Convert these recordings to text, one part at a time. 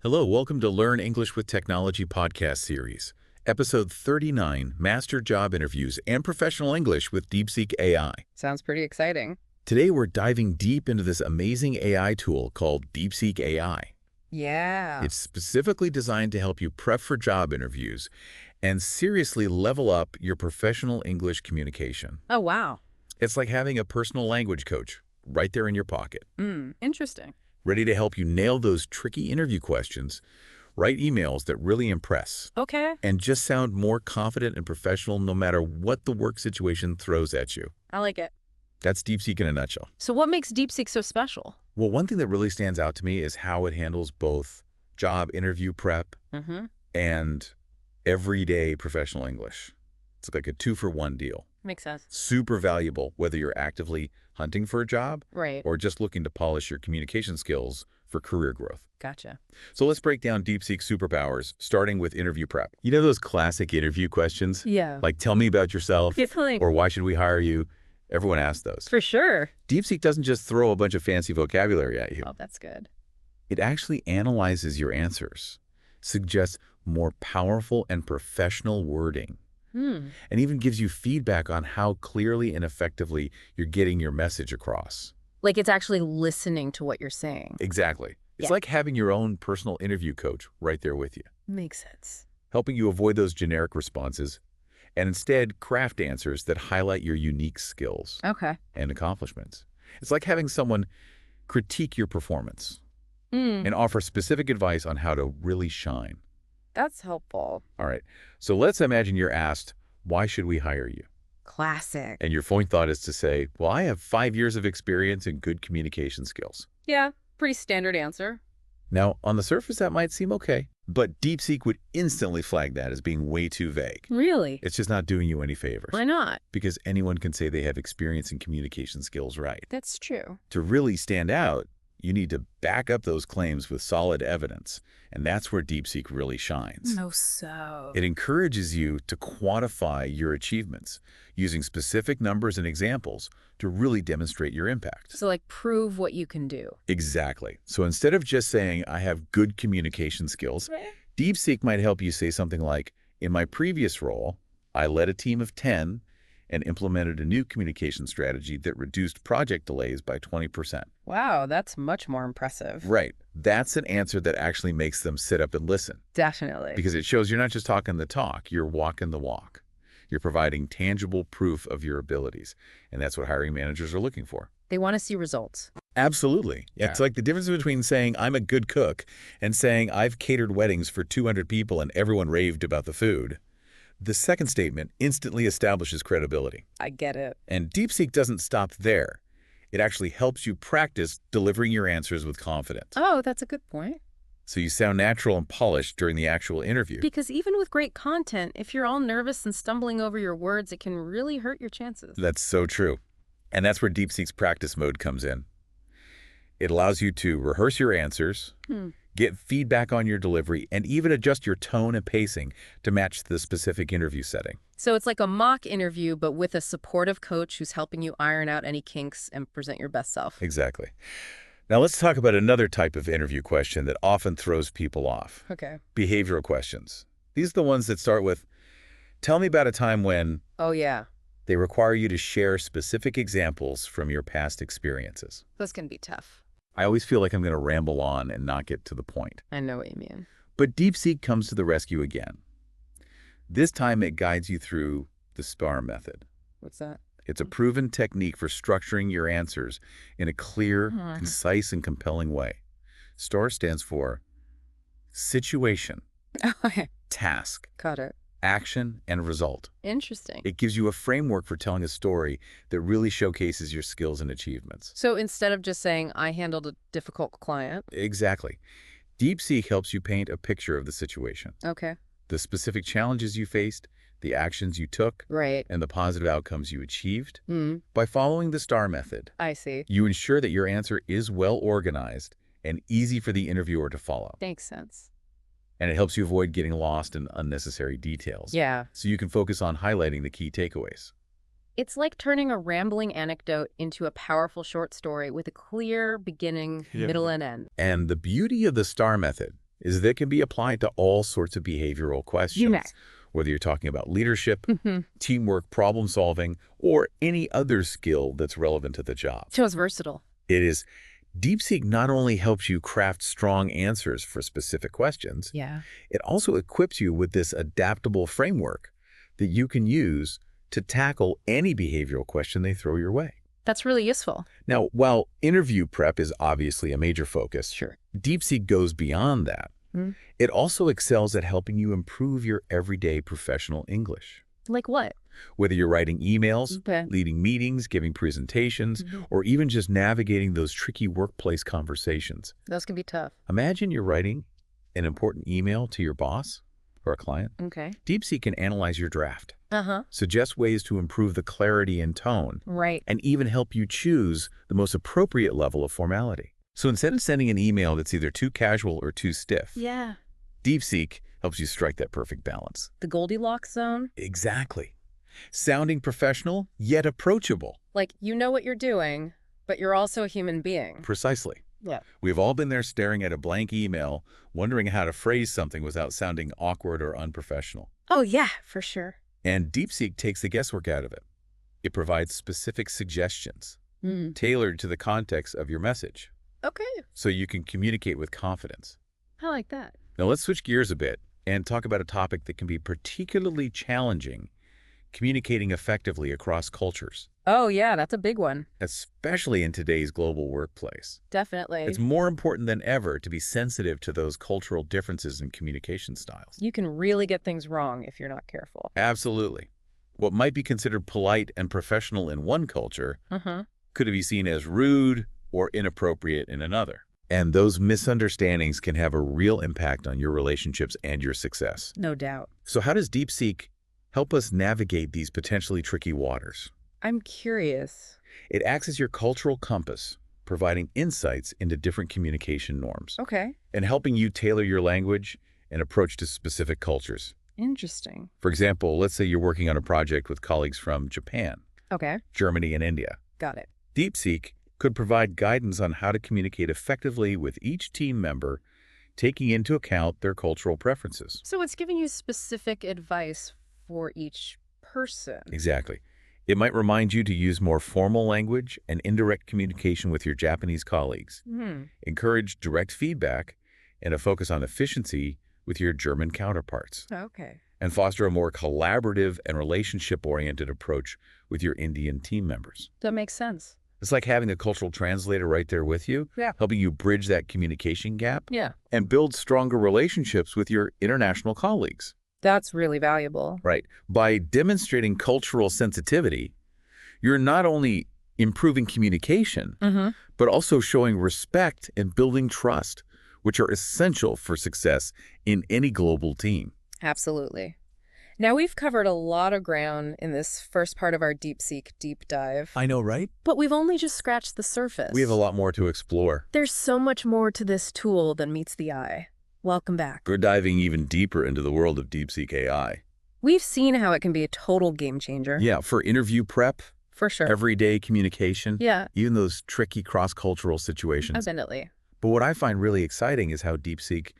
Hello, welcome to Learn English with Technology podcast series, episode 39, Master Job Interviews and Professional English with DeepSeek AI. Sounds pretty exciting. Today, we're diving deep into this amazing AI tool called DeepSeek AI. Yeah. It's specifically designed to help you prep for job interviews and seriously level up your professional English communication. Oh, wow. It's like having a personal language coach right there in your pocket, Interesting. ready to help you nail those tricky interview questions, write emails that really impress, Okay. and just sound more confident and professional no matter what the work situation throws at you. I like it. That's DeepSeek in a nutshell. So what makes DeepSeek so special? Well, one thing that really stands out to me is how it handles both job interview prep and everyday professional English. It's like a 2-for-1 deal. Makes sense. Super valuable whether you're actively hunting for a job Right. or just looking to polish your communication skills for career growth. Gotcha. So let's break down DeepSeek's superpowers, starting with interview prep. You know those classic interview questions? Yeah. Like, tell me about yourself, Definitely. or why should we hire you? Everyone asks those. For sure. DeepSeek doesn't just throw a bunch of fancy vocabulary at you. Oh, that's good. It actually analyzes your answers, suggests more powerful and professional wording, and even gives you feedback on how clearly and effectively you're getting your message across. Like it's actually listening to what you're saying. Exactly. It's Yeah. like having your own personal interview coach right there with you, Makes sense. helping you avoid those generic responses and instead craft answers that highlight your unique skills Okay. and accomplishments. It's like having someone critique your performance and offer specific advice on how to really shine. That's helpful. All right, so let's imagine you're asked, why should we hire you? Classic. And your point thought is to say, well, I have 5 years of experience and good communication skills. Yeah. Pretty standard answer. Now, on the surface, that might seem okay, but DeepSeek would instantly flag that as being way too vague. Really? It's just not doing you any favors. Why not? Because anyone can say they have experience in communication skills, right? That's true. To really stand out, you need to back up those claims with solid evidence, and that's where DeepSeek really shines. No, so. It encourages you to quantify your achievements using specific numbers and examples to really demonstrate your impact. So like prove what you can do. Exactly. So instead of just saying, I have good communication skills, DeepSeek might help you say something like, in my previous role, I led a team of 10 and implemented a new communication strategy that reduced project delays by 20%. Wow, that's much more impressive. Right. That's an answer that actually makes them sit up and listen, Definitely. because it shows you're not just talking the talk, you're walking the walk. You're providing tangible proof of your abilities, and that's what hiring managers are looking for. They want to see results. Absolutely. It's like the difference between saying I'm a good cook and saying I've catered weddings for 200 people and everyone raved about the food. The second statement instantly establishes credibility. I get it. And DeepSeek doesn't stop there. It actually helps you practice delivering your answers with confidence. Oh, that's a good point. So you sound natural and polished during the actual interview. Because even with great content, if you're all nervous and stumbling over your words, it can really hurt your chances. That's so true. And that's where DeepSeek's practice mode comes in. It allows you to rehearse your answers, get feedback on your delivery, and even adjust your tone and pacing to match the specific interview setting. So it's like a mock interview, but with a supportive coach who's helping you iron out any kinks and present your best self. Exactly. Now let's talk about another type of interview question that often throws people off. Okay. Behavioral questions. These are the ones that start with, tell me about a time when. Oh, yeah. They require you to share specific examples from your past experiences. Those can be tough. I always feel like I'm going to ramble on and not get to the point. I know what you mean. But DeepSeek comes to the rescue again. This time it guides you through the STAR method. What's that? It's a proven technique for structuring your answers in a clear, concise, and compelling way. STAR stands for situation, Okay. task, Got it. action, and result. Interesting. It gives you a framework for telling a story that really showcases your skills and achievements. So instead of just saying, I handled a difficult client. Exactly. DeepSeek helps you paint a picture of the situation, Okay. the specific challenges you faced, the actions you took, Right. and the positive outcomes you achieved. By following the STAR method, I see. you ensure that your answer is well organized and easy for the interviewer to follow. Makes sense. And it helps you avoid getting lost in unnecessary details. Yeah. So you can focus on highlighting the key takeaways. It's like turning a rambling anecdote into a powerful short story with a clear beginning, middle, and end. And the beauty of the STAR method is that can be applied to all sorts of behavioral Yeah. questions, whether you're talking about leadership, Mm-hmm. teamwork, problem solving, or any other skill that's relevant to the job. So it's versatile. It is. DeepSeek not only helps you craft strong answers for specific questions, Yeah. it also equips you with this adaptable framework that you can use to tackle any behavioral question they throw your way. That's really useful. Now, while interview prep is obviously a major focus, Sure. DeepSeek goes beyond that. Mm. It also excels at helping you improve your everyday professional English. Like what? Whether you're writing emails, Okay. leading meetings, giving presentations, Mhm. or even just navigating those tricky workplace conversations. Those can be tough. Imagine you're writing an important email to your boss or a client. Okay. DeepSeek can analyze your draft, Uh-huh. suggest ways to improve the clarity and tone, Right. and even help you choose the most appropriate level of formality. So instead of sending an email that's either too casual or too stiff, Yeah. DeepSeek helps you strike that perfect balance. The Goldilocks zone? Exactly. Sounding professional, yet approachable. Like, you know what you're doing, but you're also a human being. Precisely. Yeah. We've all been there staring at a blank email, wondering how to phrase something without sounding awkward or unprofessional. Oh, yeah, for sure. And DeepSeek takes the guesswork out of it. It provides specific suggestions, Mm. tailored to the context of your message, Okay. so you can communicate with confidence. I like that. Now let's switch gears a bit and talk about a topic that can be particularly challenging: communicating effectively across cultures, Oh, yeah, that's a big one. especially in today's global workplace. Definitely. It's more important than ever to be sensitive to those cultural differences in communication styles. You can really get things wrong if you're not careful. Absolutely. What might be considered polite and professional in one culture Uh-huh. could be seen as rude or inappropriate in another. And those misunderstandings can have a real impact on your relationships and your success. No doubt. So how does DeepSeek help us navigate these potentially tricky waters? I'm curious. It acts as your cultural compass, providing insights into different communication norms Okay. and helping you tailor your language and approach to specific cultures. Interesting. For example, let's say you're working on a project with colleagues from Japan, Okay. Germany, and India. Got it. DeepSeek could provide guidance on how to communicate effectively with each team member, taking into account their cultural preferences. So it's giving you specific advice for each person. Exactly. It might remind you to use more formal language and indirect communication with your Japanese colleagues, Hmm. encourage direct feedback, and a focus on efficiency with your German counterparts, Okay. and foster a more collaborative and relationship-oriented approach with your Indian team members. That makes sense. It's like having a cultural translator right there with you, Yeah. helping you bridge that communication gap Yeah. and build stronger relationships with your international colleagues. That's really valuable. Right. By demonstrating cultural sensitivity, you're not only improving communication, Mm-hmm. but also showing respect and building trust, which are essential for success in any global team. Absolutely. Now, we've covered a lot of ground in this first part of our DeepSeek deep dive, I know, right? but we've only just scratched the surface. We have a lot more to explore. There's so much more to this tool than meets the eye. Welcome back. We're diving even deeper into the world of DeepSeek AI. We've seen how it can be a total game changer. Yeah, for interview prep, For sure. everyday communication, Yeah, even those tricky cross-cultural situations. definitely. But what I find really exciting is how DeepSeek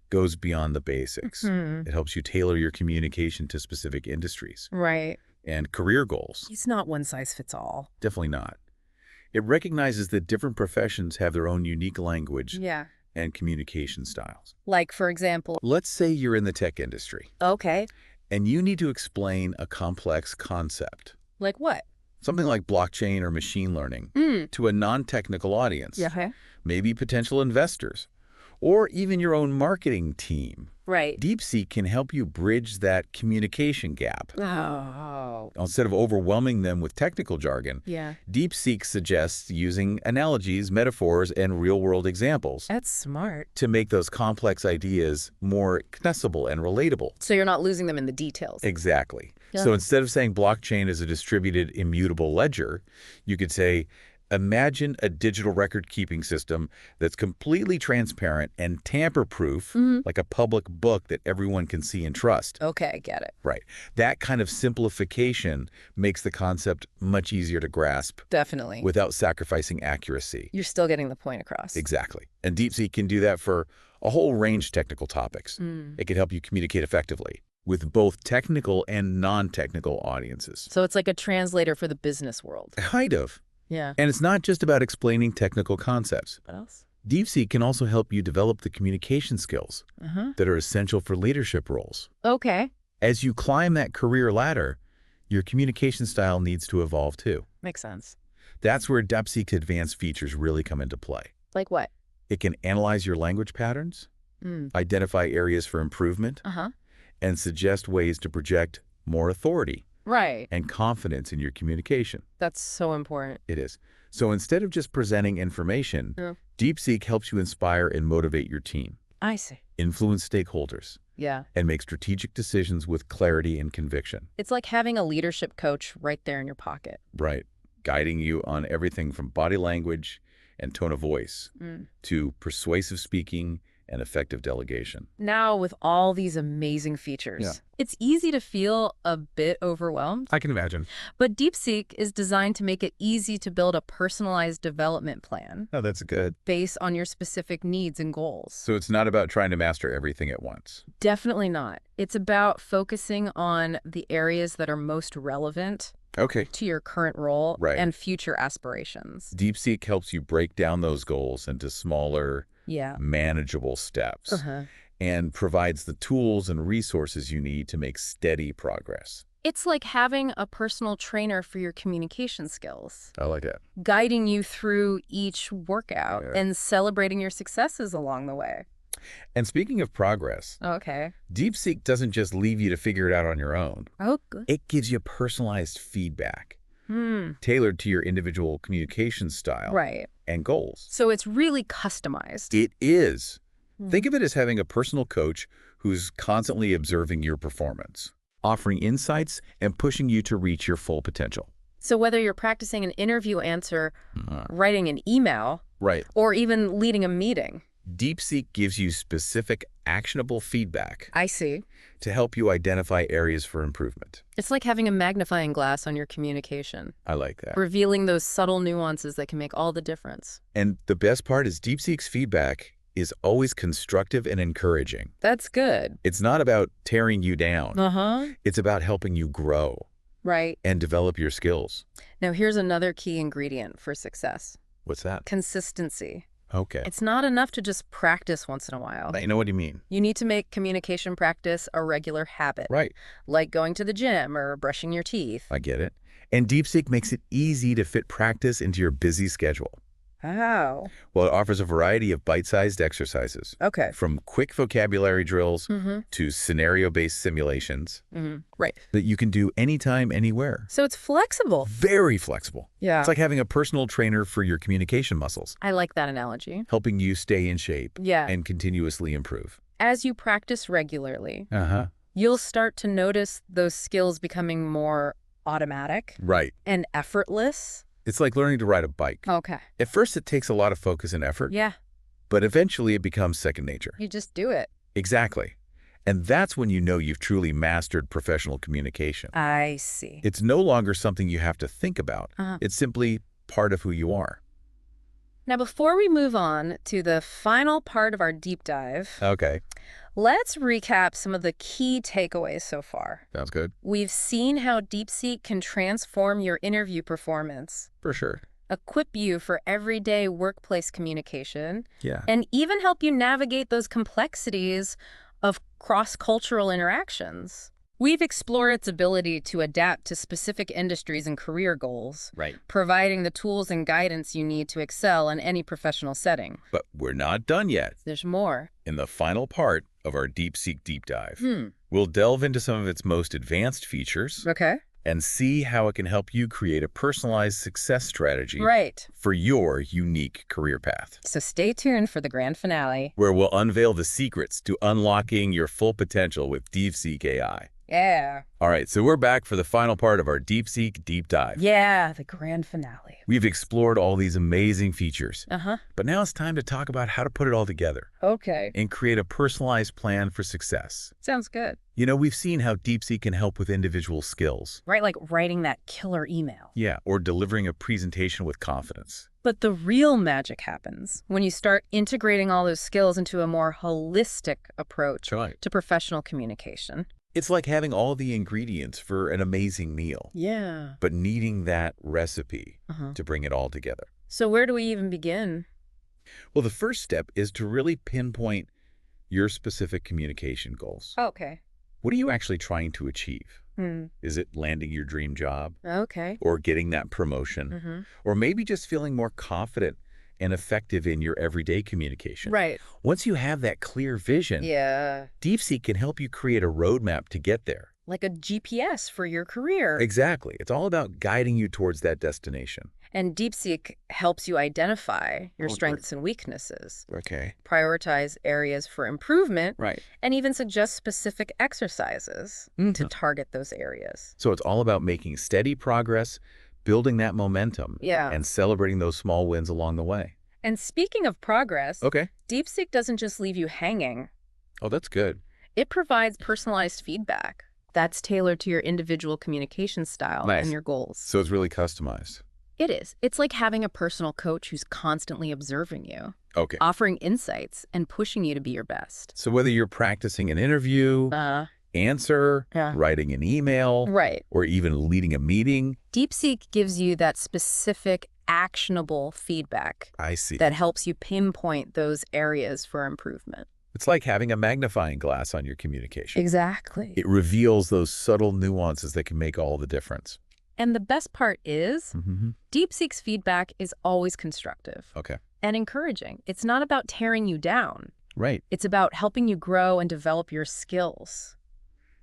goes beyond the basics. Hmm. It helps you tailor your communication to specific industries Right. and career goals. It's not one size fits all. Definitely not. It recognizes that different professions have their own unique language Yeah. and communication styles. Like, for example, Let's say you're in the tech industry okay, and you need to explain a complex concept, like what? something like blockchain or machine learning, Mm. to a non-technical audience, Yeah. maybe potential investors, or even your own marketing team. Right. DeepSeek can help you bridge that communication gap. Oh. Instead of overwhelming them with technical jargon, Yeah. DeepSeek suggests using analogies, metaphors, and real-world examples That's smart. to make those complex ideas more accessible and relatable. So you're not losing them in the details. Exactly. Yeah. So instead of saying blockchain is a distributed immutable ledger, you could say Imagine a digital record-keeping system that's completely transparent and tamper-proof, like a public book that everyone can see and trust. Okay, get it. Right. That kind of simplification makes the concept much easier to grasp Definitely. without sacrificing accuracy. You're still getting the point across. Exactly. And DeepSeek can do that for a whole range of technical topics. It can help you communicate effectively with both technical and non-technical audiences. So it's like a translator for the business world. Kind of. Yeah. And it's not just about explaining technical concepts. What else? DeepSeek can also help you develop the communication skills that are essential for leadership roles. Okay. As you climb that career ladder, your communication style needs to evolve too. Makes sense. That's where DeepSeek's advanced features really come into play. Like what? It can analyze your language patterns, identify areas for improvement, and suggest ways to project more authority Right. and confidence in your communication. That's so important. It is. So instead of just presenting information, DeepSeek helps you inspire and motivate your team, I see. influence stakeholders, Yeah. and make strategic decisions with clarity and conviction. It's like having a leadership coach right there in your pocket. Right. Guiding you on everything from body language and tone of voice to persuasive speaking and effective delegation. Now, with all these amazing features, it's easy to feel a bit overwhelmed. I can imagine. But DeepSeek is designed to make it easy to build a personalized development plan Oh, that's good. based on your specific needs and goals. So it's not about trying to master everything at once. Definitely not. It's about focusing on the areas that are most relevant Okay. to your current role Right. and future aspirations. DeepSeek helps you break down those goals into smaller, Yeah. manageable steps and provides the tools and resources you need to make steady progress. It's like having a personal trainer for your communication skills, I like that. guiding you through each workout Yeah. and celebrating your successes along the way. And speaking of progress, Okay. DeepSeek doesn't just leave you to figure it out on your own. Oh, good. It gives you personalized feedback tailored to your individual communication style Right. and goals. So it's really customized. It is. Think of it as having a personal coach who's constantly observing your performance, offering insights and pushing you to reach your full potential. So whether you're practicing an interview answer, writing an email, Right. or even leading a meeting. DeepSeek gives you specific, actionable feedback I see. to help you identify areas for improvement. It's like having a magnifying glass on your communication, I like that. revealing those subtle nuances that can make all the difference. And the best part is DeepSeek's feedback is always constructive and encouraging. That's good. It's not about tearing you down. Uh-huh. It's about helping you grow Right. and develop your skills. Now, here's another key ingredient for success. What's that? Consistency. Okay. It's not enough to just practice once in a while. I know what you mean. You need to make communication practice a regular habit, Right. like going to the gym or brushing your teeth. I get it. And DeepSeek makes it easy to fit practice into your busy schedule. Oh. Well, it offers a variety of bite-sized exercises, Okay. from quick vocabulary drills to scenario-based simulations Right. that you can do anytime, anywhere. So it's flexible. Very flexible. Yeah. It's like having a personal trainer for your communication muscles, I like that analogy. helping you stay in shape Yeah. and continuously improve. As you practice regularly, Uh-huh. you'll start to notice those skills becoming more automatic Right. and effortless. It's like learning to ride a bike. Okay. At first, it takes a lot of focus and effort, Yeah. but eventually it becomes second nature. You just do it. Exactly. And that's when you know you've truly mastered professional communication. I see. It's no longer something you have to think about. Uh-huh. It's simply part of who you are. Now, before we move on to the final part of our deep dive, Okay. let's recap some of the key takeaways so far. Sounds good. We've seen how DeepSeek can transform your interview performance, For sure. equip you for everyday workplace communication, Yeah. and even help you navigate those complexities of cross-cultural interactions. We've explored its ability to adapt to specific industries and career goals, Right. providing the tools and guidance you need to excel in any professional setting. But we're not done yet. There's more. In the final part of our DeepSeek deep dive, we'll delve into some of its most advanced features Okay. and see how it can help you create a personalized success strategy Right. for your unique career path, So stay tuned for the grand finale. where we'll unveil the secrets to unlocking your full potential with DeepSeek AI. Yeah. All right, so we're back for the final part of our DeepSeek deep dive. Yeah, the grand finale. We've explored all these amazing features, Uh-huh. but now it's time to talk about how to put it all together Okay. and create a personalized plan for success. Sounds good. You know, we've seen how DeepSeek can help with individual skills. Right, like writing that killer email. Yeah, or delivering a presentation with confidence. But the real magic happens when you start integrating all those skills into a more holistic approach Right. to professional communication. It's like having all the ingredients for an amazing meal, Yeah. but needing that recipe Uh-huh. to bring it all together. So where do we even begin? Well, the first step is to really pinpoint your specific communication goals. Okay. What are you actually trying to achieve? Hmm. Is it landing your dream job Okay. or getting that promotion Mm-hmm. or maybe just feeling more confident and effective in your everyday communication? Right. Once you have that clear vision, Yeah. DeepSeek can help you create a roadmap to get there. Like a GPS for your career. Exactly. It's all about guiding you towards that destination. And DeepSeek helps you identify your Oh, strengths and weaknesses, Okay. prioritize areas for improvement, Right. and even suggest specific exercises to target those areas. So it's all about making steady progress, building that momentum, Yeah. and celebrating those small wins along the way. And speaking of progress, Okay. DeepSeek doesn't just leave you hanging. Oh, that's good. It provides personalized feedback that's tailored to your individual communication style Nice. and your goals. So it's really customized. It is. It's like having a personal coach who's constantly observing you, Okay. offering insights, and pushing you to be your best. So whether you're practicing an interview, answer, Yeah. writing an email, Right. or even leading a meeting, DeepSeek gives you that specific, actionable feedback I see. that helps you pinpoint those areas for improvement. It's like having a magnifying glass on your communication. Exactly. It reveals those subtle nuances that can make all the difference. And the best part is, Mm-hmm. DeepSeek's feedback is always constructive Okay. and encouraging. It's not about tearing you down. Right. It's about helping you grow and develop your skills.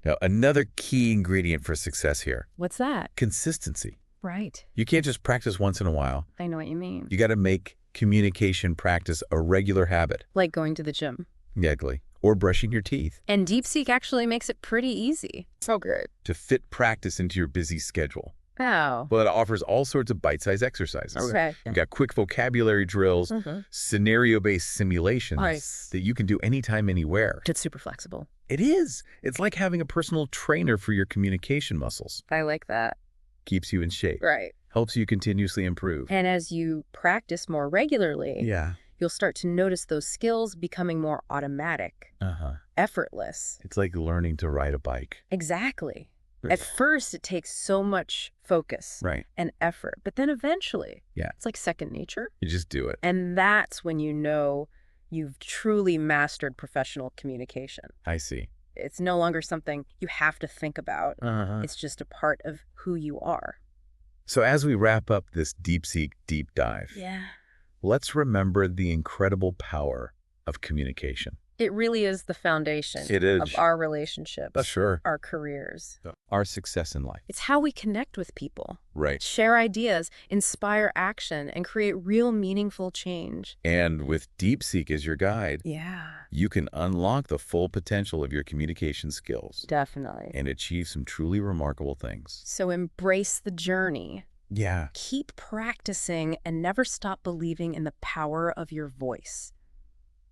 Now, another key ingredient for success here, What's that? consistency. Right. You can't just practice once in a while. I know what you mean. You got to make communication practice a regular habit. Like going to the gym. Exactly. Or brushing your teeth And DeepSeek actually makes it pretty easy. So good. to fit practice into your busy schedule. Oh. Well, it offers all sorts of bite-sized exercises. Okay. You've got quick vocabulary drills, scenario-based simulations Nice. that you can do anytime, anywhere. It's super flexible. It is. It's like having a personal trainer for your communication muscles. I like that. Keeps you in shape. Right. Helps you continuously improve. And as you practice more regularly, Yeah. you'll start to notice those skills becoming more automatic, Uh-huh. effortless. It's like learning to ride a bike. Exactly. At first, it takes so much focus Right. and effort, but then eventually, Yeah. it's like second nature. You just do it. And that's when you know you've truly mastered professional communication. I see. It's no longer something you have to think about. Uh-huh. It's just a part of who you are. So as we wrap up this DeepSeek deep dive, Yeah. let's remember the incredible power of communication. It really is the foundation It is. of our relationships, Sure. our careers. Our success in life. It's how we connect with people, Right. share ideas, inspire action, and create real meaningful change. And with DeepSeek as your guide, Yeah, you can unlock the full potential of your communication skills definitely. and achieve some truly remarkable things. So embrace the journey. Yeah. Keep practicing and never stop believing in the power of your voice.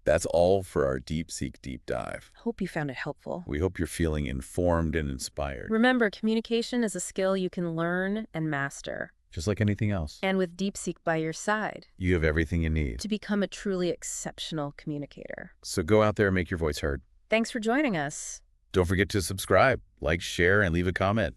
That's all for our DeepSeek deep dive. Hope you found it helpful. We hope you're feeling informed and inspired, Remember, communication is a skill you can learn and master. just like anything else. And with DeepSeek by your side, You have everything you need. to become a truly exceptional communicator. So go out there and make your voice heard. Thanks for joining us. Don't forget to subscribe, like, share, and leave a comment.